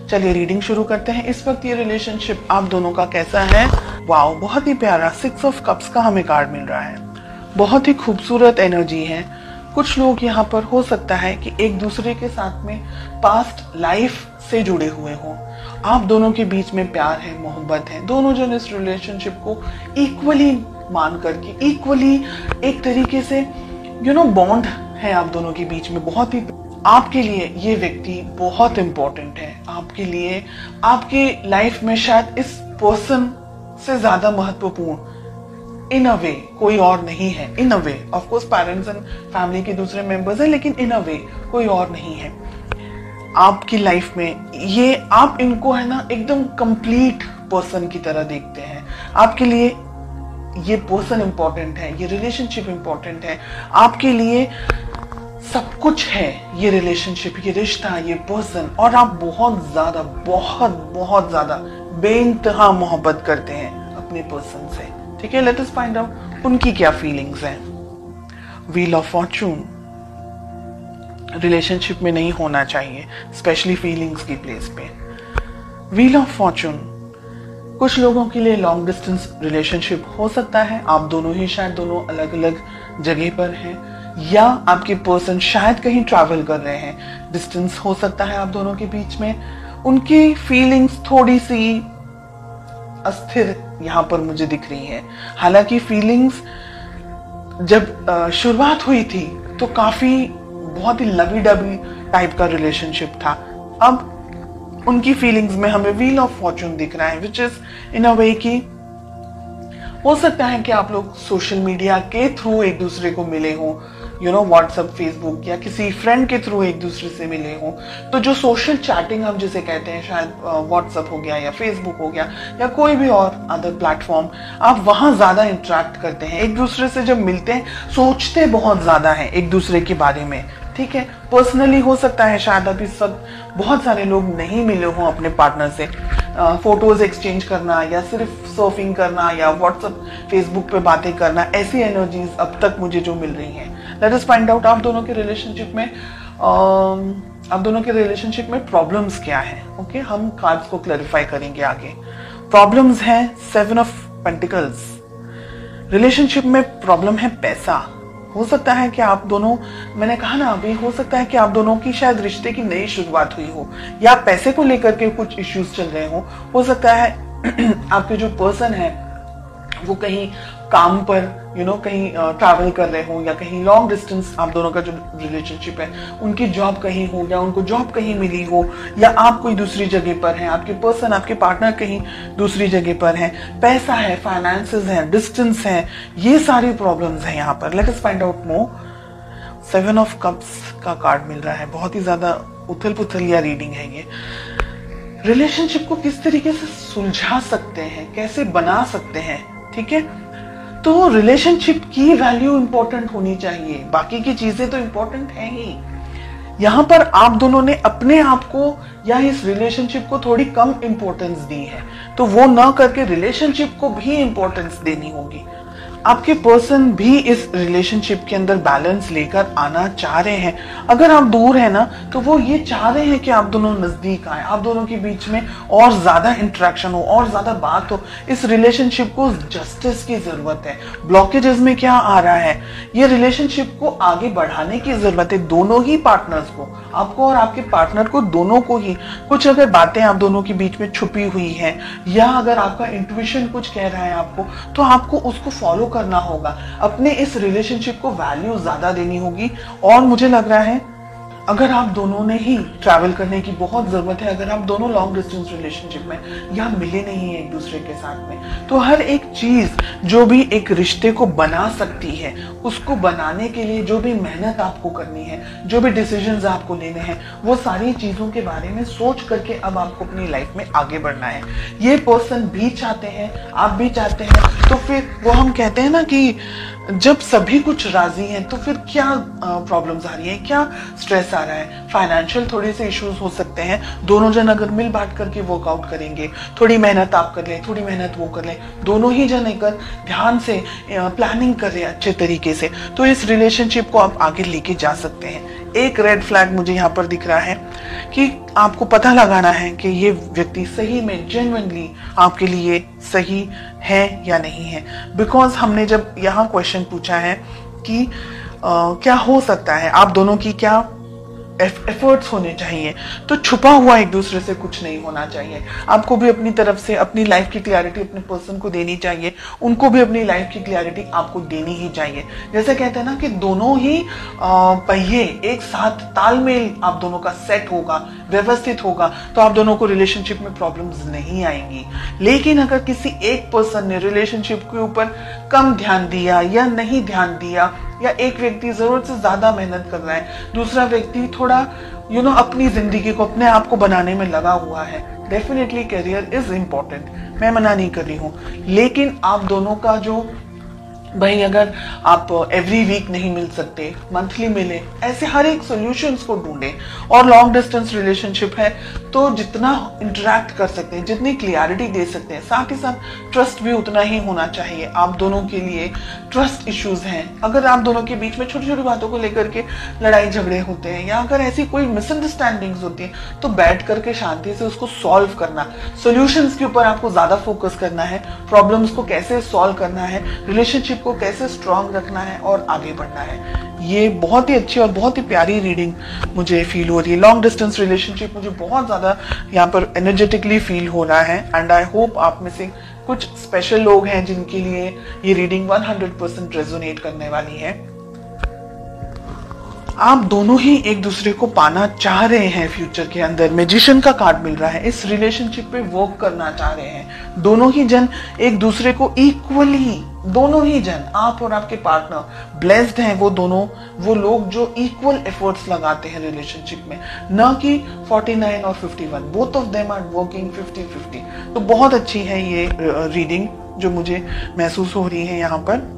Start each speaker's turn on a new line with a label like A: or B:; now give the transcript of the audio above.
A: चलिए रीडिंग शुरू करते हैं। इस वक्त ये रिलेशनशिप आप दोनों का कैसा है? वाओ, बहुत ही प्यारा 6 ऑफ कप्स का हमें कार्ड मिल रहा है। बहुत ही खूबसूरत एनर्जी है। कुछ लोग यहाँ पर हो सकता है कि एक दूसरे के साथ में पास्ट लाइफ से जुड़े हुए हों। आप दोनों के बीच में प्यार है, मोहब्बत है। दोनों जन इस रिलेशनशिप को इक्वली मान करके, इक्वली एक तरीके से बॉन्ड है आप दोनों के बीच में। बहुत ही आपके लिए ये व्यक्ति बहुत इंपॉर्टेंट है। आपके लिए आपके लाइफ में शायद इस पर्सन से ज्यादा महत्वपूर्ण इन अ वे कोई और नहीं है। In a way of course parents and family के दूसरे मेंबर्स हैं, लेकिन इन अ वे कोई और नहीं है आपकी लाइफ में। ये आप इनको है ना एकदम कंप्लीट पर्सन की तरह देखते हैं। आपके लिए ये पर्सन इंपॉर्टेंट है, ये रिलेशनशिप इंपॉर्टेंट है। आपके लिए सब कुछ है ये रिलेशनशिप, ये रिश्ता, ये पर्सन। और आप बहुत ज्यादा बहुत ज्यादा बेइंतहा मोहब्बत करते हैं अपने पर्सन से। ठीक है, लेट अस फाइंड आउट उनकी क्या फीलिंग्स हैं। व्हील ऑफ फॉर्चून रिलेशनशिप में नहीं होना चाहिए, स्पेशली फीलिंग्स की प्लेस पे। व्हील ऑफ फॉर्चून कुछ लोगों के लिए लॉन्ग डिस्टेंस रिलेशनशिप हो सकता है। आप दोनों ही शायद दोनों अलग अलग जगह पर हैं, या आपके पर्सन शायद कहीं ट्रैवल कर रहे हैं। डिस्टेंस हो सकता है आप दोनों के बीच में। उनकी फीलिंग्स थोड़ी सी अस्थिर यहाँ पर मुझे दिख रही है। हालांकि फीलिंग्स जब शुरुआत हुई थी तो काफी बहुत ही लवी डबी टाइप का रिलेशनशिप था। अब उनकी फीलिंग्स में हमें व्हील ऑफ फॉर्चून दिख रहा है, विच इज इन अ वे कि हो सकता है कि आप लोग सोशल मीडिया के थ्रू एक दूसरे को मिले हों, व्हाट्सएप, फेसबुक या किसी फ्रेंड के थ्रू एक दूसरे से मिले हों। तो जो सोशल चैटिंग हम जिसे कहते हैं, शायद व्हाट्सएप हो गया या फेसबुक हो गया या कोई भी और अदर प्लेटफॉर्म, आप वहां ज्यादा इंटरेक्ट करते हैं। एक दूसरे से जब मिलते हैं सोचते बहुत ज्यादा है एक दूसरे के बारे में। ठीक है, पर्सनली हो सकता है शायद अभी सब बहुत सारे लोग नहीं मिले हों अपने पार्टनर से। फोटोज एक्सचेंज करना या सिर्फ सर्फिंग करना या व्हाट्सएप, फेसबुक पे बातें करना, ऐसी एनर्जीज अब तक मुझे जो मिल रही हैं। लेट अस फाइंड आउट आप दोनों के रिलेशनशिप में प्रॉब्लम्स क्या है। ओके, हम कार्ड्स को क्लैरिफाई करेंगे आगे। प्रॉब्लम्स है 7 ऑफ पेंटिकल्स। रिलेशनशिप में प्रॉब्लम है पैसा। हो सकता है कि आप दोनों, मैंने कहा ना अभी, हो सकता है कि आप दोनों की शायद रिश्ते की नई शुरुआत हुई हो या पैसे को लेकर के कुछ इश्यूज चल रहे हो सकता है आपके जो पर्सन है वो कहीं काम पर कहीं ट्रैवल कर रहे हो, या कहीं लॉन्ग डिस्टेंस आप दोनों का जो रिलेशनशिप है उनकी जॉब कहीं हो या उनको जॉब कहीं मिली हो, या आप कोई दूसरी जगह पर हैं, आपके पर्सन, आपके पार्टनर कहीं दूसरी जगह पर है। पैसा है, फाइनेंसेस है, डिस्टेंस है, ये सारी प्रॉब्लम्स हैं यहाँ पर। Let us find out more. 7 of cups का कार्ड मिल रहा है। बहुत ही ज्यादा उथल पुथल या रीडिंग है ये। रिलेशनशिप को किस तरीके से सुलझा सकते हैं, कैसे बना सकते हैं। ठीक है, तो रिलेशनशिप की वैल्यू इंपॉर्टेंट होनी चाहिए, बाकी की चीजें तो इंपॉर्टेंट है ही। यहां पर आप दोनों ने अपने आप को या इस रिलेशनशिप को थोड़ी कम इंपॉर्टेंस दी है, तो वो ना करके रिलेशनशिप को भी इंपॉर्टेंस देनी होगी। आपके पर्सन भी इस रिलेशनशिप के अंदर बैलेंस लेकर आना चाह रहे हैं। अगर आप दूर है ना तो वो ये चाह रहे हैं कि आप दोनों नजदीक आए, आप दोनों के बीच में और ज्यादा इंटरेक्शन हो और ज्यादा बात हो। इस रिलेशनशिप को जस्टिस की जरूरत है। ब्लॉकेजेस में क्या आ रहा है, ये रिलेशनशिप को आगे बढ़ाने की जरूरत है। दोनों ही पार्टनर्स को, आपको और आपके पार्टनर को, दोनों को ही कुछ अगर बातें आप दोनों के बीच में छुपी हुई है, या अगर आपका इंट्यूशन कुछ कह रहा है आपको, तो आपको उसको फॉलो करना होगा। अपने इस रिलेशनशिप को वैल्यू ज्यादा देनी होगी। और मुझे लग रहा है अगर आप दोनों ने ही ट्रैवल करने की बहुत जरूरत है, अगर आप दोनों लॉन्ग डिस्टेंस रिलेशनशिप में या मिले नहीं है एक दूसरे के साथ में, तो हर एक चीज जो भी एक रिश्ते को बना सकती है, उसको बनाने के लिए जो भी मेहनत आपको करनी है, जो भी डिसीजंस आपको लेने हैं, वो सारी चीजों के बारे में सोच करके अब आपको अपनी लाइफ में आगे बढ़ना है। ये पर्सन भी चाहते हैं, आप भी चाहते हैं, तो फिर वो हम कहते हैं ना कि जब सभी कुछ राजी हैं तो फिर क्या प्रॉब्लम्स आ रही हैं, क्या स्ट्रेस आ रहा है, फाइनेंशियल थोड़े से इश्यूज हो सकते हैं। दोनों जन अगर मिल बांट करके वर्कआउट करेंगे, थोड़ी मेहनत आप कर लें, थोड़ी मेहनत वो कर लें, दोनों ही जन अगर ध्यान से प्लानिंग करें अच्छे तरीके से, तो इस रिलेशनशिप को आप आगे लेके जा सकते हैं। एक रेड फ्लैग मुझे यहाँ पर दिख रहा है कि आपको पता लगाना है कि ये व्यक्ति सही में जेन्युइनली आपके लिए सही है या नहीं है। बिकॉज हमने जब यहाँ क्वेश्चन पूछा है कि क्या हो सकता है, आप दोनों की क्या एफर्ट्स होने चाहिए, तो छुपा हुआ एक दूसरे से कुछ नहीं होना चाहिए। आपको भी अपनी तरफ से अपनी लाइफ की क्लैरिटी अपने पर्सन को देनी चाहिए, उनको भी अपनी लाइफ की क्लैरिटी आपको देनी ही चाहिए। जैसे कहते हैं ना कि दोनों ही पहिए एक साथ तालमेल आप दोनों का सेट होगा, व्यवस्थित होगा, तो आप दोनों को रिलेशनशिप में प्रॉब्लम्स नहीं आएंगी। लेकिन अगर किसी एक पर्सन ने रिलेशनशिप के ऊपर कम ध्यान दिया या नहीं ध्यान दिया, या एक व्यक्ति जरूरत से ज्यादा मेहनत कर रहा है, दूसरा व्यक्ति थोड़ा अपनी जिंदगी को अपने आप को बनाने में लगा हुआ है, डेफिनेटली करियर इज इंपॉर्टेंट, मैं मना नहीं कर रही हूँ। लेकिन आप दोनों का जो भाई, अगर आप एवरी वीक नहीं मिल सकते, मंथली मिले, ऐसे हर एक सॉल्यूशंस को ढूंढें। और लॉन्ग डिस्टेंस रिलेशनशिप है तो जितना इंटरेक्ट कर सकते हैं, जितनी क्लियरिटी दे सकते हैं, साथ ही साथ ट्रस्ट भी उतना ही होना चाहिए। आप दोनों के लिए ट्रस्ट इश्यूज हैं, अगर आप दोनों के बीच में छोटी छोटी बातों को लेकर के लड़ाई झगड़े होते हैं, या अगर ऐसी कोई मिसअंडरस्टैंडिंग्स होती है, तो बैठ करके शांति से उसको सॉल्व करना, सॉल्यूशंस के ऊपर आपको ज्यादा फोकस करना है, प्रॉब्लम्स को कैसे सॉल्व करना है, रिलेशनशिप को कैसे स्ट्रांग रखना है और आगे बढ़ना है। ये बहुत ही अच्छी और बहुत ही प्यारी रीडिंग मुझे फील हो रही है। लॉन्ग डिस्टेंस रिलेशनशिप मुझे बहुत ज्यादा यहाँ पर एनर्जेटिकली फील हो रहा है, एंड आई होप आप में से कुछ स्पेशल लोग हैं जिनके लिए ये रीडिंग 100% रेजोनेट करने वाली है। आप दोनों ही एक दूसरे को पाना चाह रहे हैं फ्यूचर के अंदर, मैजिशियन का कार्ड मिल रहा है, इस रिलेशनशिप पे वर्क करना चाह रहे हैं। दोनों ही जन एक दूसरे को इक्वली, दोनों ही जन, आप और आपके पार्टनर ब्लेस्ड हैं, वो लोग जो इक्वल एफर्ट्स लगाते हैं रिलेशनशिप में, न कि 49 और 51, both of them are working 50-50। तो बहुत अच्छी है ये रीडिंग जो मुझे महसूस हो रही है यहाँ पर।